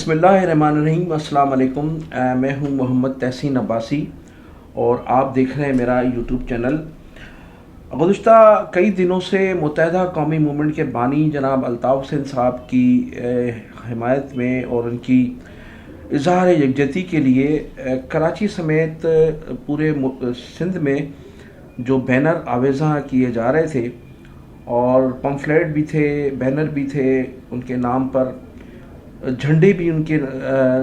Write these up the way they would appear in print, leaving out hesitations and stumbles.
بسم اللہ الرحمن الرحیم۔ السلام علیکم۔ میں ہوں محمد تحسین عباسی اور آپ دیکھ رہے ہیں میرا یوٹیوب چینل۔ گزشتہ کئی دنوں سے متحدہ قومی موومنٹ کے بانی جناب الطاف حسین صاحب کی حمایت میں اور ان کی اظہار یکجہتی کے لیے کراچی سمیت پورے سندھ میں جو بینر آویزاں کیے جا رہے تھے اور پمفلیٹ بھی تھے، بینر بھی تھے ان کے نام پر، جھنڈے بھی ان کے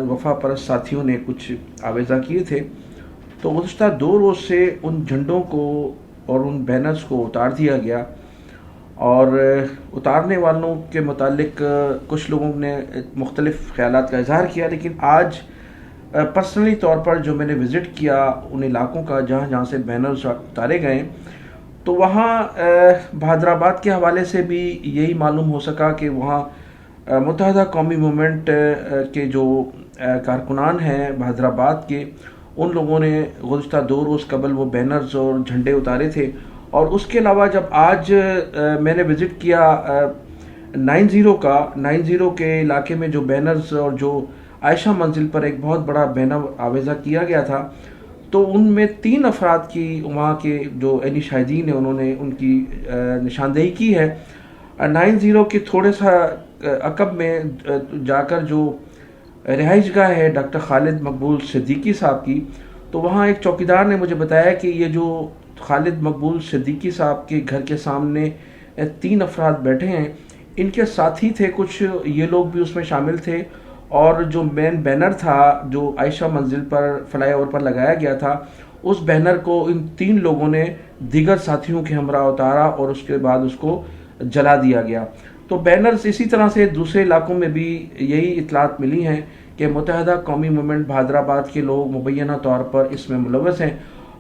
وفا پرست ساتھیوں نے کچھ آویزاں کیے تھے، تو گزشتہ 2 روز سے ان جھنڈوں کو اور ان بینرز کو اتار دیا گیا۔ اور اتارنے والوں کے متعلق کچھ لوگوں نے مختلف خیالات کا اظہار کیا، لیکن آج پرسنلی طور پر جو میں نے وزٹ کیا ان علاقوں کا جہاں جہاں سے بینرز اتارے گئے، تو وہاں بہادر آباد کے حوالے سے بھی یہی معلوم ہو سکا کہ وہاں متحدہ قومی موومنٹ کے جو کارکنان ہیں بہادر آباد کے، ان لوگوں نے گزشتہ 2 روز قبل وہ بینرز اور جھنڈے اتارے تھے۔ اور اس کے علاوہ جب آج میں نے وزٹ کیا 90 کے علاقے میں جو بینرز اور جو عائشہ منزل پر ایک بہت بڑا بینر آویزہ کیا گیا تھا، تو ان میں 3 افراد کی وہاں کے جو عینی شاہدین ہیں انہوں نے ان کی نشاندہی کی ہے۔ 90 کے تھوڑے سا عقب میں جا کر جو رہائش گاہ ہے ڈاکٹر خالد مقبول صدیقی صاحب کی، تو وہاں ایک چوکیدار نے مجھے بتایا کہ یہ جو خالد مقبول صدیقی صاحب کے گھر کے سامنے 3 افراد بیٹھے ہیں، ان کے ساتھی تھے کچھ، یہ لوگ بھی اس میں شامل تھے، اور جو مین بینر تھا جو عائشہ منزل پر فلائی اوور پر لگایا گیا تھا، اس بینر کو ان 3 لوگوں نے دیگر ساتھیوں کے ہمراہ اتارا اور اس کے بعد اس کو جلا دیا گیا۔ تو بینرز اسی طرح سے دوسرے علاقوں میں بھی یہی اطلاعات ملی ہیں کہ متحدہ قومی موومنٹ بہادر آباد کے لوگ مبینہ طور پر اس میں ملوث ہیں،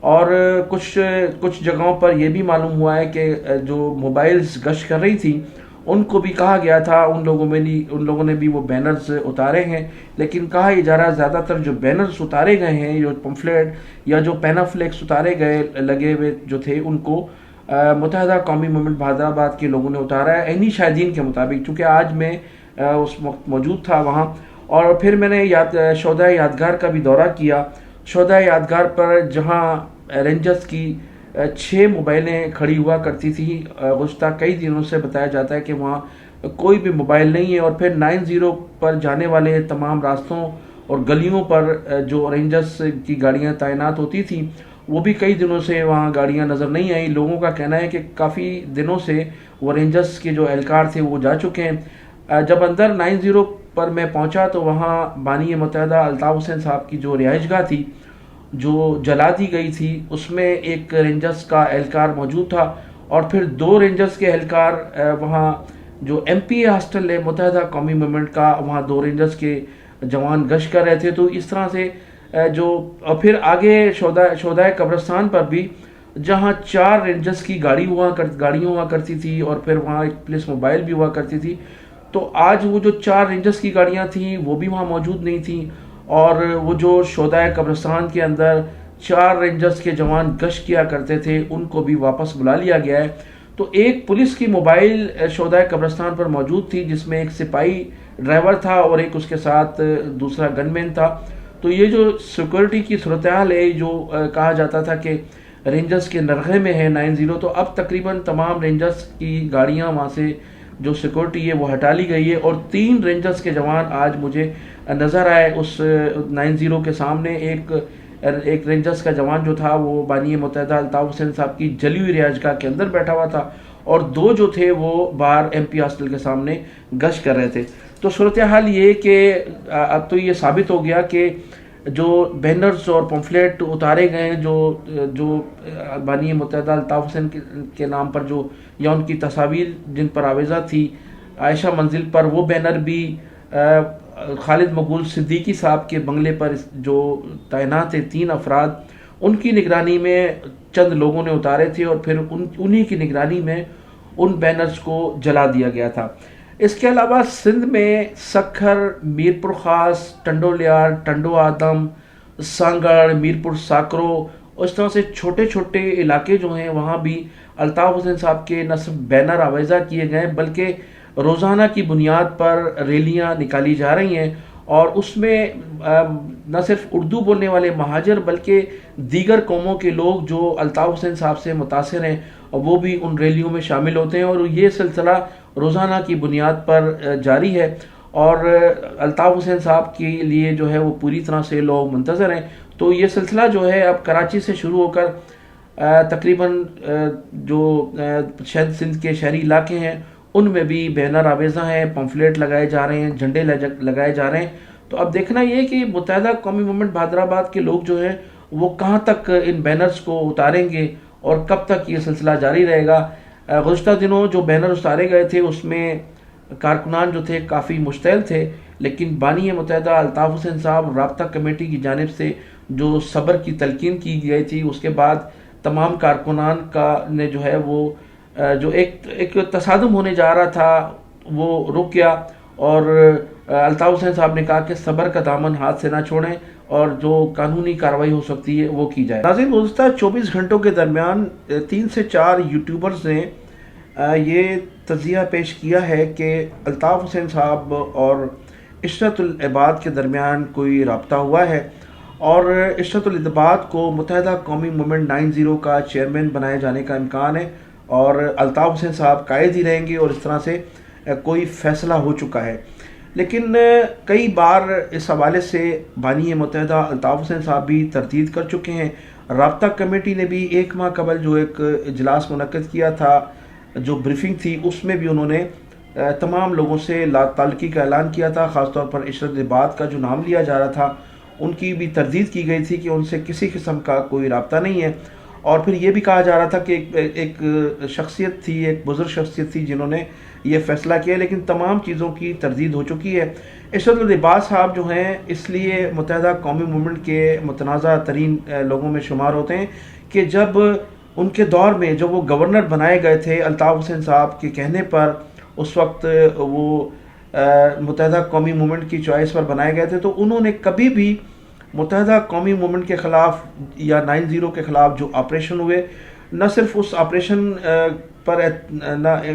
اور کچھ جگہوں پر یہ بھی معلوم ہوا ہے کہ جو موبائلز گشت کر رہی تھی ان کو بھی کہا گیا تھا، ان لوگوں نے بھی وہ بینرز اتارے ہیں، لیکن کہا یہ جا رہا ہے زیادہ تر جو بینرز اتارے گئے ہیں، جو پمفلیٹ یا جو پینافلیکس اتارے گئے لگے ہوئے جو تھے، ان کو متحدہ قومی موومنٹ بہادر آباد کے لوگوں نے اتارا ہے عینی شاہدین کے مطابق، چونکہ آج میں اس وقت موجود تھا وہاں۔ اور پھر میں نے شہدائے یادگار کا بھی دورہ کیا۔ شہدائے یادگار پر جہاں رینجرز کی 6 موبائلیں کھڑی ہوا کرتی تھی، گزشتہ کئی دنوں سے بتایا جاتا ہے کہ وہاں کوئی بھی موبائل نہیں ہے، اور پھر 90 پر جانے والے تمام راستوں اور گلیوں پر جو رینجرز کی گاڑیاں تعینات ہوتی تھیں، وہ بھی کئی دنوں سے وہاں گاڑیاں نظر نہیں آئیں۔ لوگوں کا کہنا ہے کہ کافی دنوں سے وہ رینجرز کے جو اہلکار تھے وہ جا چکے ہیں۔ جب اندر 90 پر میں پہنچا تو وہاں بانی متحدہ الطاف حسین صاحب کی جو رہائش گاہ تھی جو جلا دی گئی تھی، اس میں ایک رینجرز کا اہلکار موجود تھا، اور پھر 2 رینجرز کے اہلکار وہاں جو ایم پی اے ہاسٹل ہے متحدہ قومی موومنٹ کا، وہاں 2 رینجرز کے جوان گشت کر رہے تھے۔ تو اس طرح سے اور پھر آگے شہدائے قبرستان پر بھی جہاں 4 رینجرز کی گاڑیاں ہوا کرتی تھی، اور پھر وہاں ایک پولیس موبائل بھی ہوا کرتی تھی، تو آج وہ جو 4 رینجرز کی گاڑیاں تھیں وہ بھی وہاں موجود نہیں تھیں، اور وہ جو شہدائے قبرستان کے اندر 4 رینجرز کے جوان گشت کیا کرتے تھے ان کو بھی واپس بلا لیا گیا ہے۔ تو ایک پولیس کی موبائل شہدائے قبرستان پر موجود تھی جس میں ایک سپاہی ڈرائیور تھا اور ایک اس کے ساتھ دوسرا گن مین تھا۔ تو یہ جو سیکورٹی کی صورتحال ہے، جو کہا جاتا تھا کہ رینجرز کے نرغے میں ہے 90، تو اب تقریباً تمام رینجرز کی گاڑیاں وہاں سے جو سیکورٹی ہے وہ ہٹا لی گئی ہے، اور 3 رینجرز کے جوان آج مجھے نظر آئے اس 90 کے سامنے۔ ایک رینجرز کا جوان جو تھا وہ بانی متحدہ الطاف حسین صاحب کی جلی ہوئی رہائش گاہ کے اندر بیٹھا ہوا تھا، اور 2 جو تھے وہ باہر ایم پی ہاسٹل کے سامنے گشت کر رہے تھے۔ تو صورتحال یہ کہ اب تو یہ ثابت ہو گیا کہ جو بینرز اور پمفلیٹ اتارے گئے ہیں جو بانی متحدہ الطاف حسین کے نام پر جو یا ان کی تصاویر جن پر آویزہ تھی عائشہ منزل پر، وہ بینر بھی خالد مقبول صدیقی صاحب کے بنگلے پر جو تعینات تھے 3 افراد، ان کی نگرانی میں چند لوگوں نے اتارے تھے، اور پھر انہی کی نگرانی میں ان بینرز کو جلا دیا گیا تھا۔ اس کے علاوہ سندھ میں سکھر، میرپور خاص، ٹنڈو لیار، ٹنڈو آدم، سانگڑ، میرپور ساکرو، اس طرح سے چھوٹے چھوٹے علاقے جو ہیں وہاں بھی الطاف حسین صاحب کے نہ صرف بینر آویزہ کیے گئے بلکہ روزانہ کی بنیاد پر ریلیاں نکالی جا رہی ہیں، اور اس میں نہ صرف اردو بولنے والے مہاجر بلکہ دیگر قوموں کے لوگ جو الطاف حسین صاحب سے متاثر ہیں وہ بھی ان ریلیوں میں شامل ہوتے ہیں، اور یہ سلسلہ روزانہ کی بنیاد پر جاری ہے، اور الطاف حسین صاحب کے لیے جو ہے وہ پوری طرح سے لوگ منتظر ہیں۔ تو یہ سلسلہ جو ہے اب کراچی سے شروع ہو کر تقریباً جو شہد سندھ کے شہری علاقے ہیں ان میں بھی بینر آویزاں ہیں، پمفلیٹ لگائے جا رہے ہیں، جھنڈے لگائے جا رہے ہیں۔ تو اب دیکھنا یہ کہ متحدہ قومی موومنٹ بہادرآباد کے لوگ جو ہیں وہ کہاں تک ان بینرز کو اتاریں گے اور کب تک یہ سلسلہ جاری رہے گا۔ گزشتہ دنوں جو بینر اتارے گئے تھے اس میں کارکنان جو تھے کافی مشتعل تھے، لیکن بانی متحدہ الطاف حسین صاحب رابطہ کمیٹی کی جانب سے جو صبر کی تلقین کی گئی تھی، اس کے بعد تمام کارکنان کا نے جو ہے وہ جو ایک تصادم ہونے جا رہا تھا وہ رک گیا، اور الطاف حسین صاحب نے کہا کہ صبر کا دامن ہاتھ سے نہ چھوڑیں اور جو قانونی کارروائی ہو سکتی ہے وہ کی جائے۔ ناظرین، گزشتہ 24 گھنٹوں کے درمیان 3 سے 4 یوٹیوبرز نے یہ تجزیہ پیش کیا ہے کہ الطاف حسین صاحب اور عشرت العباد کے درمیان کوئی رابطہ ہوا ہے، اور عشرت العباد کو متحدہ قومی موومنٹ 90 کا چیئرمین بنائے جانے کا امکان ہے، اور الطاف حسین صاحب قائد ہی رہیں گے، اور اس طرح سے کوئی فیصلہ ہو چکا ہے۔ لیکن کئی بار اس حوالے سے بانی متحدہ الطاف حسین صاحب بھی تردید کر چکے ہیں۔ رابطہ کمیٹی نے بھی 1 ماہ قبل جو ایک اجلاس منعقد کیا تھا، جو بریفنگ تھی، اس میں بھی انہوں نے تمام لوگوں سے لا تعلقی کا اعلان کیا تھا، خاص طور پر عشرت العباد کا جو نام لیا جا رہا تھا ان کی بھی تردید کی گئی تھی کہ ان سے کسی قسم کا کوئی رابطہ نہیں ہے، اور پھر یہ بھی کہا جا رہا تھا کہ ایک شخصیت تھی، ایک بزرگ شخصیت تھی جنہوں نے یہ فیصلہ کیا، لیکن تمام چیزوں کی تردید ہو چکی ہے۔ عشرت العباد صاحب جو ہیں اس لیے متحدہ قومی موومنٹ کے متنازع ترین لوگوں میں شمار ہوتے ہیں کہ جب ان کے دور میں جب وہ گورنر بنائے گئے تھے الطاف حسین صاحب کے کہنے پر، اس وقت وہ متحدہ قومی موومنٹ کی چوائس پر بنائے گئے تھے، تو انہوں نے کبھی بھی متحدہ قومی موومنٹ کے خلاف یا 90 کے خلاف جو آپریشن ہوئے، نہ صرف اس آپریشن پر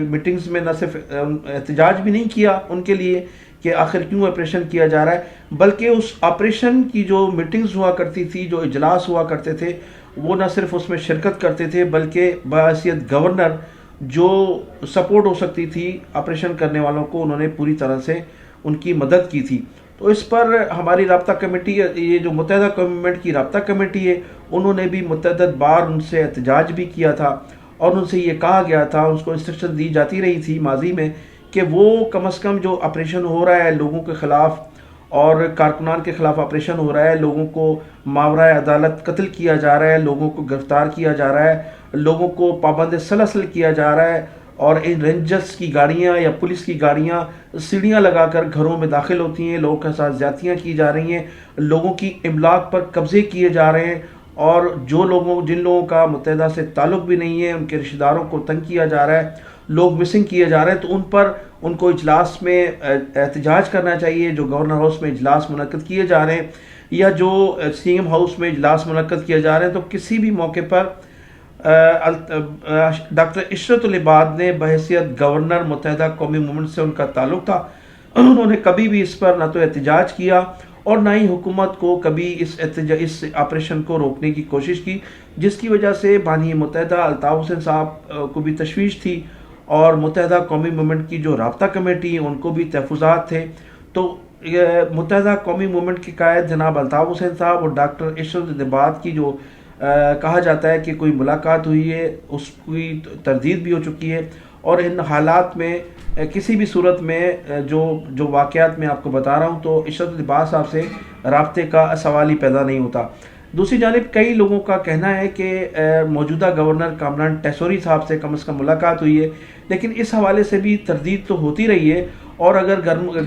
میٹنگز میں نہ صرف احتجاج بھی نہیں کیا ان کے لیے کہ آخر کیوں آپریشن کیا جا رہا ہے، بلکہ اس آپریشن کی جو میٹنگز ہوا کرتی تھی، جو اجلاس ہوا کرتے تھے، وہ نہ صرف اس میں شرکت کرتے تھے بلکہ بحیثیت گورنر جو سپورٹ ہو سکتی تھی آپریشن کرنے والوں کو، انہوں نے پوری طرح سے ان کی مدد کی تھی۔ تو اس پر ہماری رابطہ کمیٹی، یہ جو متحدہ قومی موومنٹ کی رابطہ کمیٹی ہے، انہوں نے بھی متعدد بار ان سے احتجاج بھی کیا تھا، اور ان سے یہ کہا گیا تھا، اس کو انسٹرکشن دی جاتی رہی تھی ماضی میں کہ وہ کم از کم جو آپریشن ہو رہا ہے لوگوں کے خلاف اور کارکنان کے خلاف آپریشن ہو رہا ہے، لوگوں کو ماورائے عدالت قتل کیا جا رہا ہے، لوگوں کو گرفتار کیا جا رہا ہے، لوگوں کو پابند سلاسل کیا جا رہا ہے، اور ان رینجرز کی گاڑیاں یا پولیس کی گاڑیاں سیڑھیاں لگا کر گھروں میں داخل ہوتی ہیں، لوگوں کے ساتھ زیادتیاں کی جا رہی ہیں، لوگوں کی املاک پر قبضے کیے جا رہے ہیں، اور جن لوگوں کا متحدہ سے تعلق بھی نہیں ہے ان کے رشتہ داروں کو تنگ کیا جا رہا ہے، لوگ مسنگ کیے جا رہے ہیں، تو ان پر ان کو اجلاس میں احتجاج کرنا چاہیے۔ جو گورنر ہاؤس میں اجلاس منعقد کیے جا رہے ہیں یا جو سی ایم ہاؤس میں اجلاس منعقد کیے جا رہے ہیں، تو کسی بھی موقع پر ڈاکٹر عشرت العباد نے بحیثیت گورنر متحدہ قومی موومنٹ سے ان کا تعلق تھا، انہوں نے کبھی بھی اس پر نہ تو احتجاج کیا اور نہ ہی حکومت کو کبھی اس آپریشن کو روکنے کی کوشش کی، جس کی وجہ سے بانی متحدہ الطاف حسین صاحب کو بھی تشویش تھی، اور متحدہ قومی موومنٹ کی جو رابطہ کمیٹی ان کو بھی تحفظات تھے۔ تو متحدہ قومی موومنٹ کے قائد جناب الطاف حسین صاحب اور ڈاکٹر عشرت العباد کی جو کہا جاتا ہے کہ کوئی ملاقات ہوئی ہے، اس کی تردید بھی ہو چکی ہے، اور ان حالات میں کسی بھی صورت میں جو واقعات میں آپ کو بتا رہا ہوں، تو عشرت العباد صاحب سے رابطے کا سوال ہی پیدا نہیں ہوتا۔ دوسری جانب کئی لوگوں کا کہنا ہے کہ موجودہ گورنر کامران ٹیسوری صاحب سے کم از کم ملاقات ہوئی ہے، لیکن اس حوالے سے بھی تردید تو ہوتی رہی ہے، اور اگر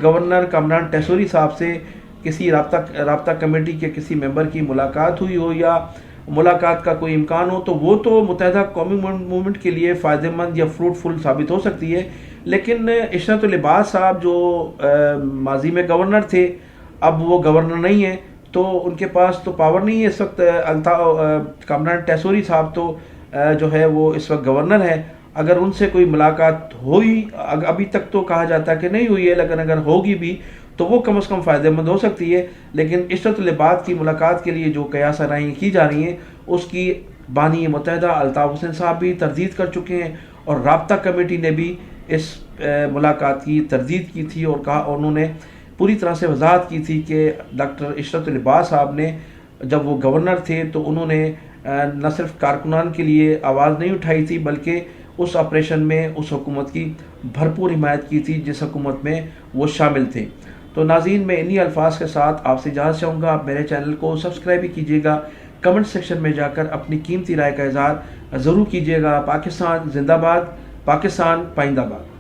گورنر کامران ٹیسوری صاحب سے کسی رابطہ کمیٹی کے کسی ممبر کی ملاقات ہوئی ہو یا ملاقات کا کوئی امکان ہو، تو وہ تو متحدہ قومی موومنٹ کے لیے فائدہ مند یا فروٹفل ثابت ہو سکتی ہے، لیکن عشرت العباد صاحب جو ماضی میں گورنر تھے، اب وہ گورنر نہیں ہیں، تو ان کے پاس تو پاور نہیں ہے اس وقت۔ کامران ٹیسوری صاحب تو جو ہے وہ اس وقت گورنر ہے، اگر ان سے کوئی ملاقات ہوئی، ابھی تک تو کہا جاتا ہے کہ نہیں ہوئی ہے، لیکن اگر ہوگی بھی تو وہ کم از کم فائدہ مند ہو سکتی ہے. لیکن عشرت العباد کی ملاقات کے لیے جو قیاس آرائیاں کی جا رہی ہیں اس کی بانی متحدہ الطاف حسین صاحب بھی تردید کر چکے ہیں، اور رابطہ کمیٹی نے بھی اس ملاقات کی تردید کی تھی، اور کہا، انہوں نے پوری طرح سے وضاحت کی تھی کہ ڈاکٹر عشرت العباد صاحب نے جب وہ گورنر تھے تو انہوں نے نہ صرف کارکنان کے لیے آواز نہیں اٹھائی تھی بلکہ اس آپریشن میں اس حکومت کی بھرپور حمایت کی تھی جس حکومت میں وہ شامل تھے. تو ناظرین، میں انہی الفاظ کے ساتھ آپ سے اجازت چاہوں گا. آپ میرے چینل کو سبسکرائب بھی کیجیے گا، کمنٹ سیکشن میں جا کر اپنی قیمتی رائے کا اظہار ضرور کیجیے گا. پاکستان زندہ باد، پاکستان پائندہ باد.